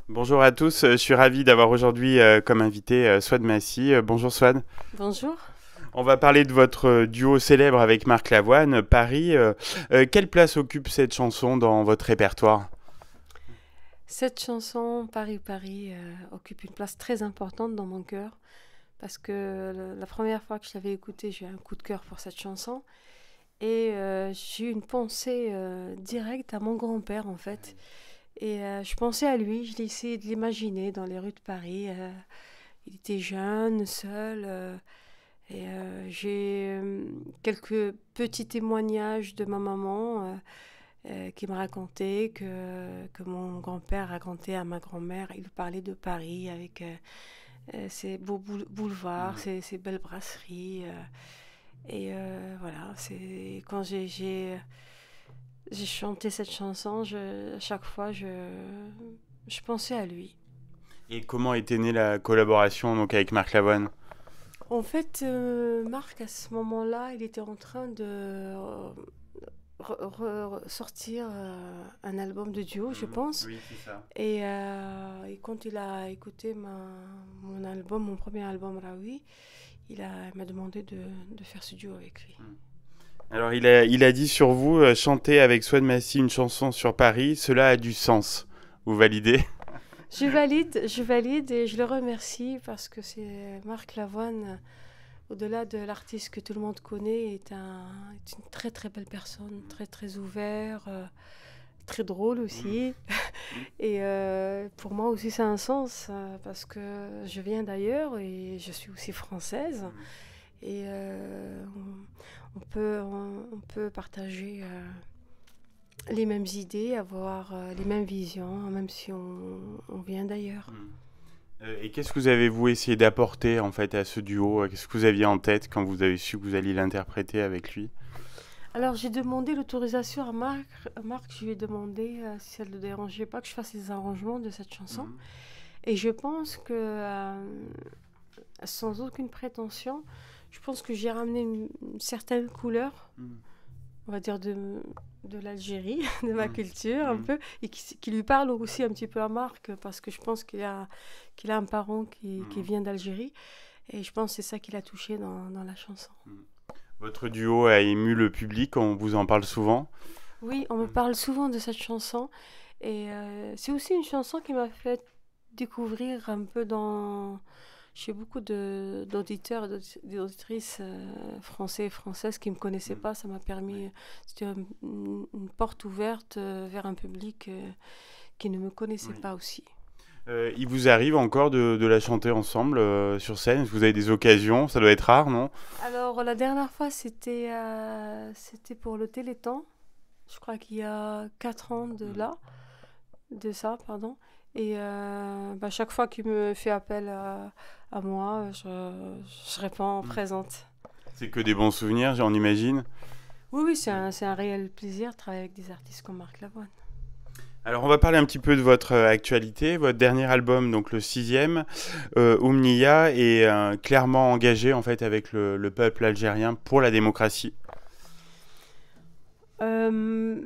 Bonjour à tous, je suis ravi d'avoir aujourd'hui comme invité Swad Massi. Bonjour Swad. Bonjour. On va parler de votre duo célèbre avec Marc Lavoine, Paris. Quelle place occupe cette chanson dans votre répertoire? Cette chanson, Paris, Paris, occupe une place très importante dans mon cœur parce que la première fois que je l'avais écoutée, j'ai eu un coup de cœur pour cette chanson et j'ai eu une pensée directe à mon grand-père en fait. Et je pensais à lui, je l'ai essayé de l'imaginer dans les rues de Paris. Il était jeune, seul. Et j'ai quelques petits témoignages de ma maman qui me racontait que mon grand-père racontait à ma grand-mère. Il parlait de Paris avec ses beaux boulevards, Mhm. ses belles brasseries. Voilà, c'est quand j'ai chanté cette chanson, à chaque fois, je pensais à lui. Et comment était née la collaboration donc, avec Marc Lavoine? En fait, Marc, à ce moment-là, il était en train de sortir un album de duo, je Mhm. pense. Oui, c'est ça. Et quand il a écouté mon album, mon premier album, Raoui, il m'a demandé de faire ce duo avec lui. Mhm. Alors il a dit sur vous, chanter avec Swad Massi une chanson sur Paris, cela a du sens. Vous validez? Je valide et je le remercie parce que c'est Marc Lavoine, au-delà de l'artiste que tout le monde connaît, est une très très belle personne, très très ouvert, très drôle Mhm. aussi. Mhm. Et pour moi aussi, ça a un sens parce que je viens d'ailleurs et je suis aussi française. Et on peut partager les mêmes idées, avoir les mêmes visions, même si on vient d'ailleurs. Mhm. Et qu'est-ce que vous avez-vous essayé d'apporter en fait à ce duo? Qu'est-ce que vous aviez en tête quand vous avez su que vous alliez l'interpréter avec lui? Alors j'ai demandé l'autorisation à Marc. Marc, je lui ai demandé si ça ne le dérangeait pas que je fasse les arrangements de cette chanson. Mhm. Et je pense que, sans aucune prétention, je pense que j'ai ramené une certaine couleur, Mhm. on va dire, de l'Algérie, de ma Mhm. culture un Mhm. peu, et qui lui parle aussi un petit peu à Marc, parce que je pense qu'il a un parent qui Mhm. vient d'Algérie, et je pense que c'est ça qui l'a touché dans la chanson. Mhm. Votre duo a ému le public, on vous en parle souvent. Oui, on me Mhm. parle souvent de cette chanson, et c'est aussi une chanson qui m'a fait découvrir un peu chez beaucoup d'auditeurs et d'auditrices français et françaises qui ne me connaissaient Mhm. pas. Ça m'a Ouais. permis, c'était une porte ouverte vers un public qui ne me connaissait Oui. pas aussi. Il vous arrive encore de la chanter ensemble sur scène? Est-ce que vous avez des occasions? Ça doit être rare, non? Alors, la dernière fois, c'était pour le Téléthon. Je crois qu'il y a 4 ans Mhm. de ça, pardon. Et chaque fois qu'il me fait appel à moi, je réponds Mhm. présente. C'est que des bons souvenirs, j'en imagine. Oui, oui, Ouais. c'est un réel plaisir de travailler avec des artistes comme Marc Lavoine. Alors on va parler un petit peu de votre actualité. Votre dernier album, donc le sixième, Oumniya, est clairement engagé en fait avec le peuple algérien pour la démocratie. Euh,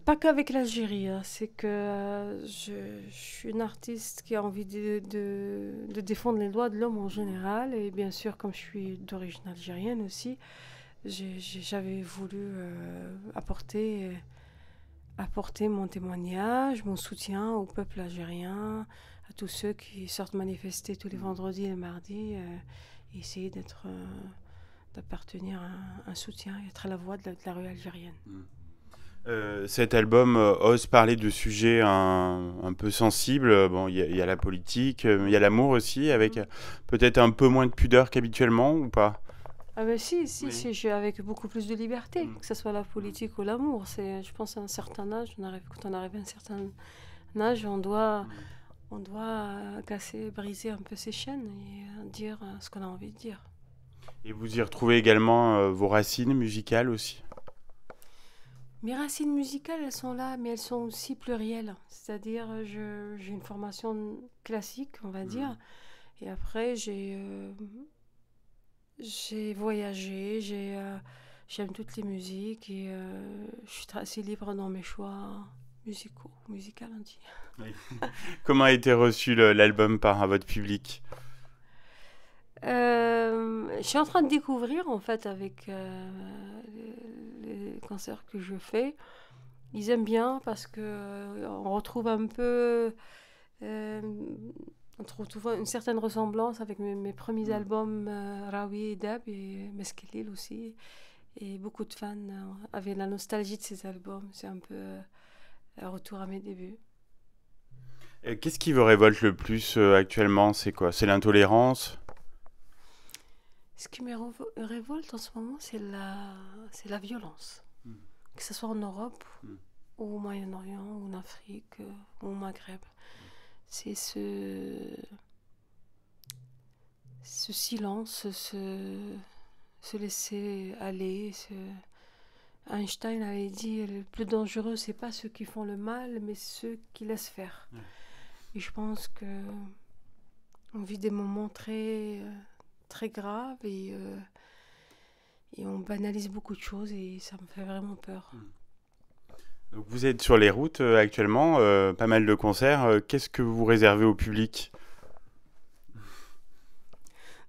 Pas qu'avec l'Algérie, hein, c'est que je suis une artiste qui a envie de défendre les droits de l'homme en général. Et bien sûr, comme je suis d'origine algérienne aussi, j'avais voulu apporter mon témoignage, mon soutien au peuple algérien, à tous ceux qui sortent manifester tous les Mhm. vendredis et les mardis, et essayer d'appartenir à un soutien et être à la voix de la rue algérienne. Mhm. Cet album ose parler de sujets un peu sensibles. Bon, il y a la politique, il y a l'amour aussi, avec Mhm. peut-être un peu moins de pudeur qu'habituellement, ou pas? Ah ben si, si, Oui. si, je suis avec beaucoup plus de liberté, Mm. que ce soit la Mm. politique ou l'amour. C'est, je pense, à un certain âge, quand on arrive à un certain âge, Mm. on doit casser, briser un peu ses chaînes et dire ce qu'on a envie de dire. Et vous y retrouvez également vos racines musicales aussi. Mes racines musicales, elles sont là, mais elles sont aussi plurielles. C'est-à-dire, j'ai une formation classique, on va Mm. dire, et après, j'ai voyagé, j'aime toutes les musiques et je suis assez libre dans mes choix musical, on dit. Oui. Comment a été reçu l'album par votre public? Je suis en train de découvrir, en fait, avec les concerts que je fais. Ils aiment bien parce que on retrouve un peu, euh, on retrouve une certaine ressemblance avec mes premiers albums, Rawi et Dab et Meskelil aussi. Et beaucoup de fans avaient la nostalgie de ces albums. C'est un peu un retour à mes débuts. Qu'est-ce qui vous révolte le plus actuellement? C'est quoi? C'est l'intolérance? Ce qui me révolte en ce moment, c'est la violence. Mm. Que ce soit en Europe, Mm. ou au Moyen-Orient, ou en Afrique, ou au Maghreb. C'est ce silence, se laisser aller. Einstein avait dit, le plus dangereux, c'est pas ceux qui font le mal, mais ceux qui laissent faire. Ouais. Et je pense que on vit des moments très, très graves et on banalise beaucoup de choses et ça me fait vraiment peur. Donc vous êtes sur les routes actuellement, pas mal de concerts. Qu'est-ce que vous réservez au public?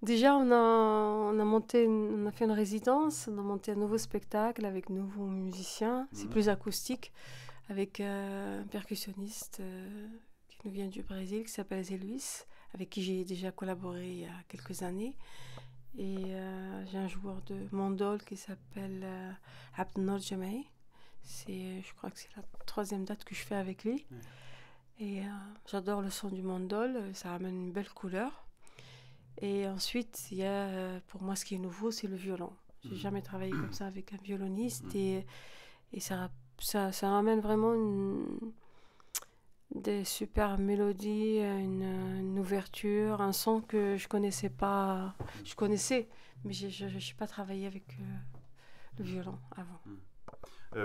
Déjà, on a fait une résidence, on a monté un nouveau spectacle avec de nouveaux musiciens. C'est plus acoustique, avec un percussionniste qui nous vient du Brésil, qui s'appelle Zé Luis, avec qui j'ai déjà collaboré il y a quelques années. Et j'ai un joueur de mandol qui s'appelle Abdel Jamei. Je crois que c'est la 3e date que je fais avec lui. Et j'adore le son du mandol, ça amène une belle couleur. Et ensuite, il y a, pour moi, ce qui est nouveau, c'est le violon. J'ai jamais travaillé comme ça avec un violoniste et ça ramène vraiment des super mélodies, une ouverture, un son que je connaissais pas. Je connaissais, mais je n'ai pas travaillé avec le violon avant.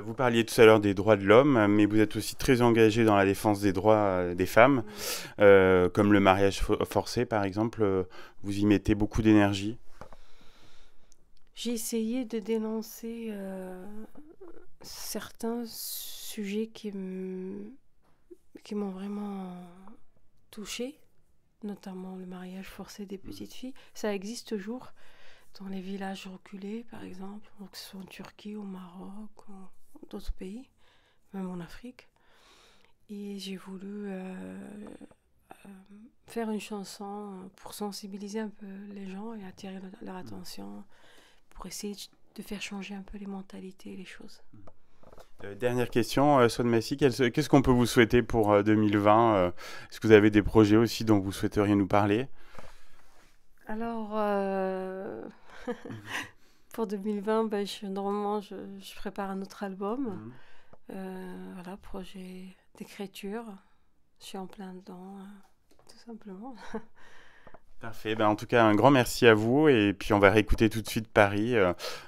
Vous parliez tout à l'heure des droits de l'homme, mais vous êtes aussi très engagé dans la défense des droits des femmes, comme le mariage forcé par exemple. Vous y mettez beaucoup d'énergie. J'ai essayé de dénoncer certains sujets qui m'ont vraiment touchée, notamment le mariage forcé des petites filles. Ça existe toujours dans les villages reculés, par exemple, que ce soit en Turquie, au Maroc, ou d'autres pays, même en Afrique. Et j'ai voulu faire une chanson pour sensibiliser un peu les gens et attirer leur attention, pour essayer de faire changer un peu les mentalités et les choses. Dernière question, Swan Massy, qu'est-ce qu'on peut vous souhaiter pour 2020? Est-ce que vous avez des projets aussi dont vous souhaiteriez nous parler? Alors, pour 2020, normalement, je prépare un autre album. Voilà, projet d'écriture. Je suis en plein dedans, tout simplement. Parfait. En tout cas, un grand merci à vous. Et puis, on va réécouter tout de suite Paris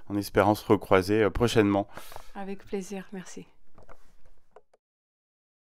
en espérant se recroiser prochainement. Avec plaisir, merci.